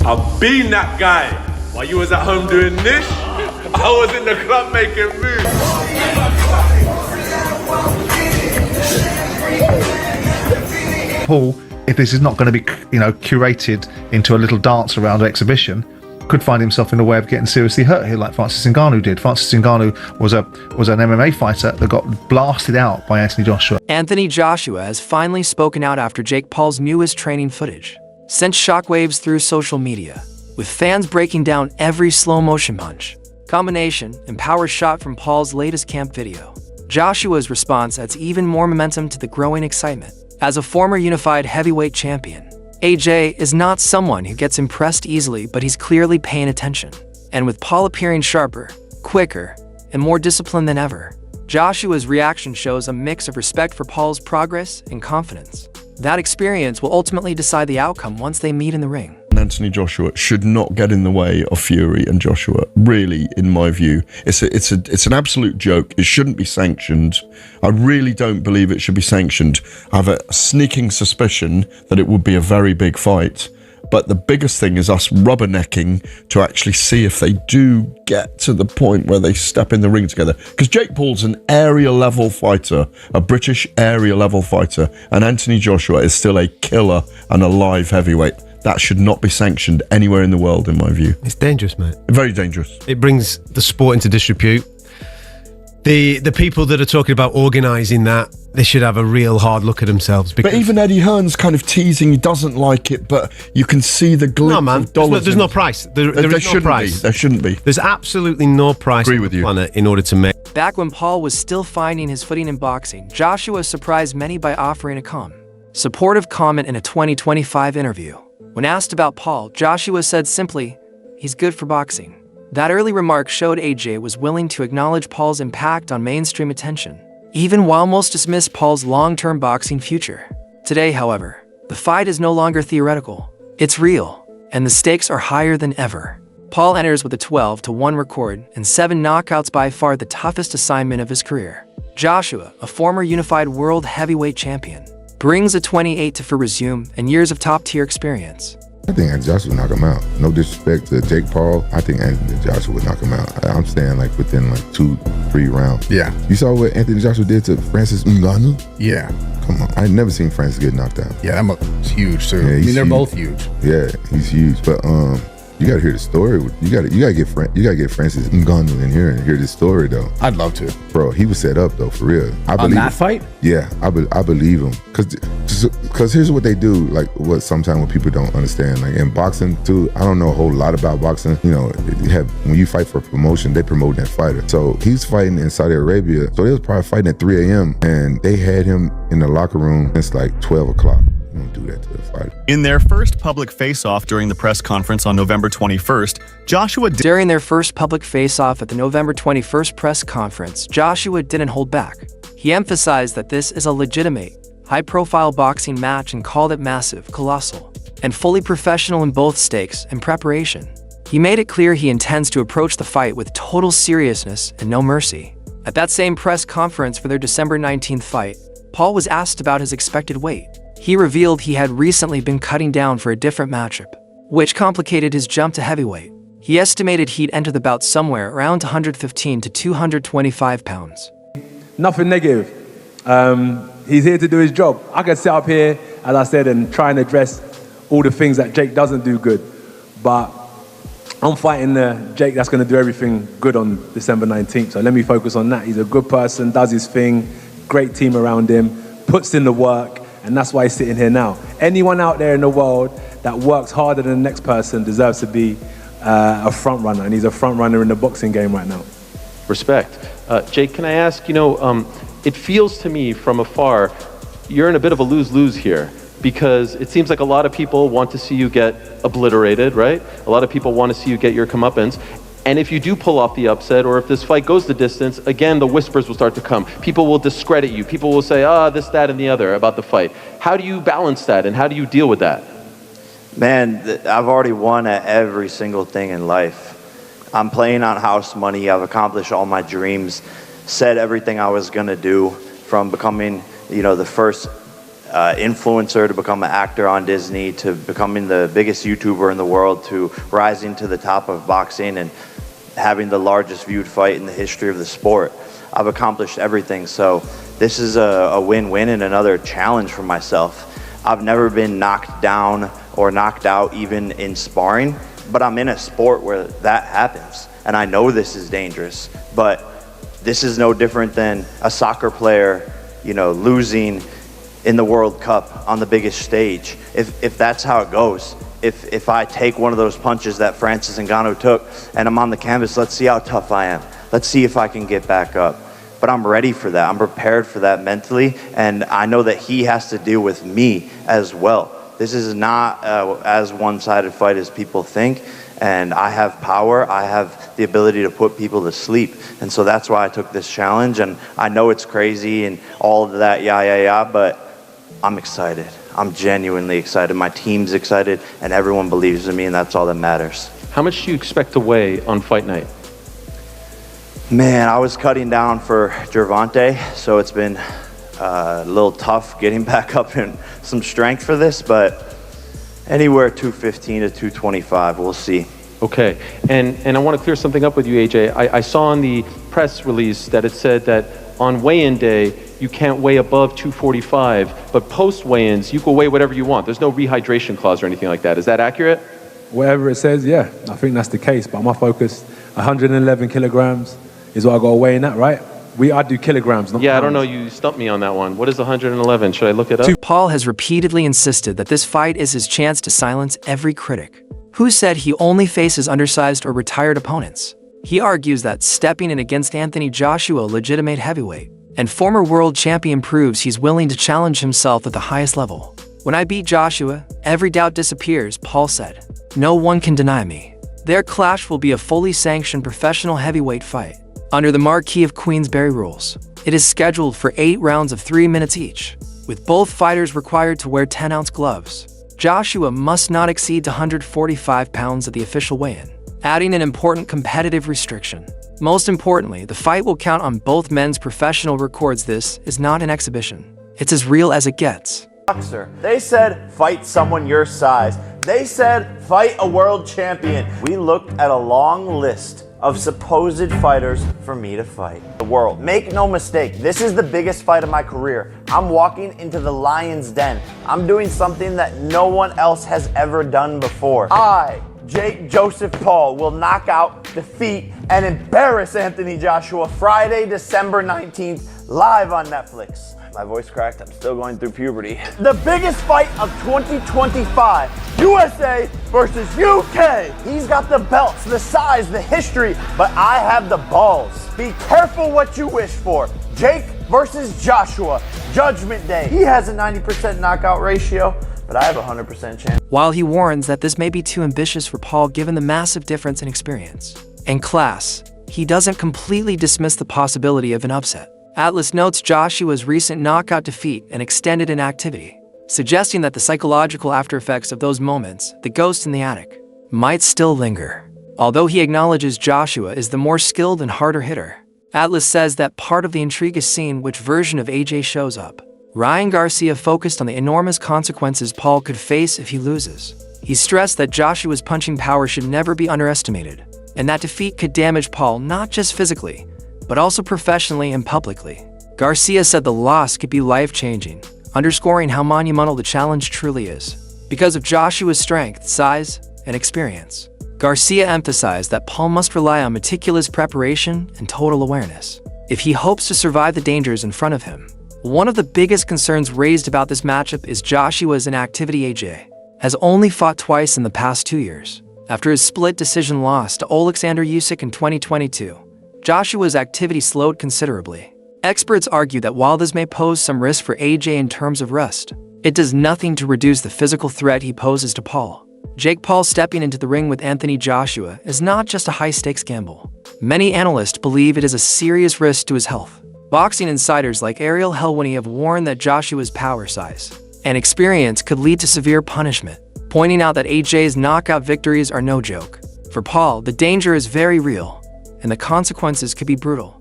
I've been that guy. While you was at home doing this, I was in the club making moves. Paul, if this is not going to be, curated into a little dance around exhibition, could find himself in a way of getting seriously hurt here, like Francis Ngannou did. Francis Ngannou was an MMA fighter that got blasted out by Anthony Joshua. Anthony Joshua has finally spoken out after Jake Paul's newest training footage sent shockwaves through social media, with fans breaking down every slow-motion punch, combination, and power shot from Paul's latest camp video. Joshua's response adds even more momentum to the growing excitement. As a former unified heavyweight champion, AJ is not someone who gets impressed easily, but he's clearly paying attention. And with Paul appearing sharper, quicker, and more disciplined than ever, Joshua's reaction shows a mix of respect for Paul's progress and confidence. That experience will ultimately decide the outcome once they meet in the ring. Anthony Joshua should not get in the way of Fury and Joshua. Really, in my view, it's an absolute joke. It shouldn't be sanctioned. I really don't believe it should be sanctioned. I have a sneaking suspicion that it would be a very big fight. But the biggest thing is us rubbernecking to actually see if they do get to the point where they step in the ring together. Because Jake Paul's an area level fighter, a British area level fighter, and Anthony Joshua is still a killer and a live heavyweight. That should not be sanctioned anywhere in the world, in my view. It's dangerous, mate. Very dangerous. It brings the sport into disrepute. The people that are talking about organising that, they should have a real hard look at themselves. But even Eddie Hearn's kind of teasing he doesn't like it, but you can see the glimpse of dollars. There's no price. There is no price. There shouldn't be. There's absolutely no price on the planet in order to make. Back when Paul was still finding his footing in boxing, Joshua surprised many by offering a calm, supportive comment in a 2025 interview. When asked about Paul, Joshua said simply, "He's good for boxing." That early remark showed AJ was willing to acknowledge Paul's impact on mainstream attention, even while most dismissed Paul's long-term boxing future. Today, however, the fight is no longer theoretical. It's real, and the stakes are higher than ever. Paul enters with a 12-1 record and 7 knockouts, by far the toughest assignment of his career. Joshua, a former unified world heavyweight champion, brings a 28-4 resume and years of top-tier experience. I think Anthony Joshua would knock him out. No disrespect to Jake Paul, I think Anthony Joshua would knock him out. I'm saying within 2-3 rounds. Yeah. You saw what Anthony Joshua did to Francis Ngannou? Yeah. Come on, I never seen Francis get knocked out. Yeah, that's huge too. Yeah, they're both huge. Yeah, he's huge. But you gotta hear the story. You gotta get Francis Ngannou in here and hear this story though. I'd love to. Bro, he was set up though, for real. I believe that fight? Yeah, I believe him. Cause here's what they do, what sometimes what people don't understand. In boxing too, I don't know a whole lot about boxing. When you fight for promotion, they promote that fighter. So he's fighting in Saudi Arabia. So they was probably fighting at 3 a.m. and they had him in the locker room since 12 o'clock. Don't do that to the fighter. In their first public face-off during the press conference on November 21st, During their first public face-off at the November 21st press conference, Joshua didn't hold back. He emphasized that this is a legitimate, high-profile boxing match and called it massive, colossal, and fully professional in both stakes and preparation. He made it clear he intends to approach the fight with total seriousness and no mercy. At that same press conference for their December 19th fight, Paul was asked about his expected weight. He revealed he had recently been cutting down for a different matchup, which complicated his jump to heavyweight. He estimated he'd enter the bout somewhere around 115 to 225 pounds. Nothing negative. He's here to do his job. I could sit up here, as I said, and try and address all the things that Jake doesn't do good. But I'm fighting Jake that's going to do everything good on December 19th. So let me focus on that. He's a good person, does his thing, great team around him, puts in the work, and that's why he's sitting here now. Anyone out there in the world that works harder than the next person deserves to be a front runner, and he's a front runner in the boxing game right now. Respect. Jake, can I ask, it feels to me from afar, you're in a bit of a lose-lose here, because it seems like a lot of people want to see you get obliterated, right? A lot of people want to see you get your comeuppance. And if you do pull off the upset, or if this fight goes the distance, again, the whispers will start to come. People will discredit you. People will say, this, that, and the other about the fight. How do you balance that, and how do you deal with that? Man, I've already won at every single thing in life. I'm playing on house money. I've accomplished all my dreams, said everything I was going to do, from becoming, the first influencer to become an actor on Disney, to becoming the biggest YouTuber in the world, to rising to the top of boxing and having the largest viewed fight in the history of the sport. I've accomplished everything, so this is a win-win and another challenge for myself. I've never been knocked down or knocked out even in sparring, but I'm in a sport where that happens, and I know this is dangerous, but this is no different than a soccer player, losing in the World Cup on the biggest stage. If that's how it goes, if I take one of those punches that Francis Ngannou took and I'm on the canvas, let's see how tough I am. Let's see if I can get back up. But I'm ready for that. I'm prepared for that mentally, and I know that he has to deal with me as well. This is not as one-sided fight as people think, and I have power. I have the ability to put people to sleep, and so that's why I took this challenge. And I know it's crazy and all of that, but I'm excited. I'm genuinely excited. My team's excited, and everyone believes in me, and that's all that matters. How much do you expect to weigh on fight night? Man, I was cutting down for Gervonta, so it's been a little tough getting back up in some strength for this, but anywhere 215 to 225, we'll see. Okay, and I want to clear something up with you, AJ. I saw in the press release that it said that on weigh-in day, you can't weigh above 245, but post weigh-ins, you can weigh whatever you want. There's no rehydration clause or anything like that. Is that accurate? Whatever it says, yeah, I think that's the case. But my focus, 111 kilograms is what I got to weigh in at, right? I do kilograms, not Yeah, pounds. I don't know. You stumped me on that one. What is 111? Should I look it up? Paul has repeatedly insisted that this fight is his chance to silence every critic who said he only faces undersized or retired opponents. He argues that stepping in against Anthony Joshua, legitimate heavyweight, and former world champion, proves he's willing to challenge himself at the highest level. When I beat Joshua, every doubt disappears, Paul said. No one can deny me. Their clash will be a fully sanctioned professional heavyweight fight under the Marquis of Queensberry rules. It is scheduled for 8 rounds of 3 minutes each, with both fighters required to wear 10-ounce gloves. Joshua must not exceed 145 pounds at the official weigh-in, adding an important competitive restriction. Most importantly, the fight will count on both men's professional records. This is not an exhibition. It's as real as it gets. Boxer. They said, fight someone your size. They said, fight a world champion. We looked at a long list of supposed fighters for me to fight. The world. Make no mistake, this is the biggest fight of my career. I'm walking into the lion's den. I'm doing something that no one else has ever done before. I, Jake Joseph Paul, will knock out, defeat, and embarrass Anthony Joshua Friday, December 19th, live on Netflix. My voice cracked, I'm still going through puberty. The biggest fight of 2025, USA versus UK. He's got the belts, the size, the history, but I have the balls. Be careful what you wish for. Jake versus Joshua, Judgment Day. He has a 90% knockout ratio, but I have a 100% chance. While he warns that this may be too ambitious for Paul given the massive difference in experience and class, he doesn't completely dismiss the possibility of an upset. Atlas notes Joshua's recent knockout defeat and extended inactivity, suggesting that the psychological aftereffects of those moments, the ghost in the attic, might still linger. Although he acknowledges Joshua is the more skilled and harder hitter, Atlas says that part of the intrigue is seeing which version of AJ shows up. Ryan Garcia focused on the enormous consequences Paul could face if he loses. He stressed that Joshua's punching power should never be underestimated, and that defeat could damage Paul not just physically, but also professionally and publicly. Garcia said the loss could be life-changing, underscoring how monumental the challenge truly is. Because of Joshua's strength, size, and experience, Garcia emphasized that Paul must rely on meticulous preparation and total awareness if he hopes to survive the dangers in front of him. One of the biggest concerns raised about this matchup is Joshua's inactivity. AJ has only fought twice in the past 2 years. After his split decision loss to Alexander Usyk in 2022, Joshua's activity slowed considerably. Experts argue that while this may pose some risk for AJ in terms of rest, it does nothing to reduce the physical threat he poses to Paul. Jake Paul stepping into the ring with Anthony Joshua is not just a high-stakes gamble. Many analysts believe it is a serious risk to his health. Boxing insiders like Ariel Helwani have warned that Joshua's power, size, and experience could lead to severe punishment, pointing out that AJ's knockout victories are no joke. For Paul, the danger is very real, and the consequences could be brutal.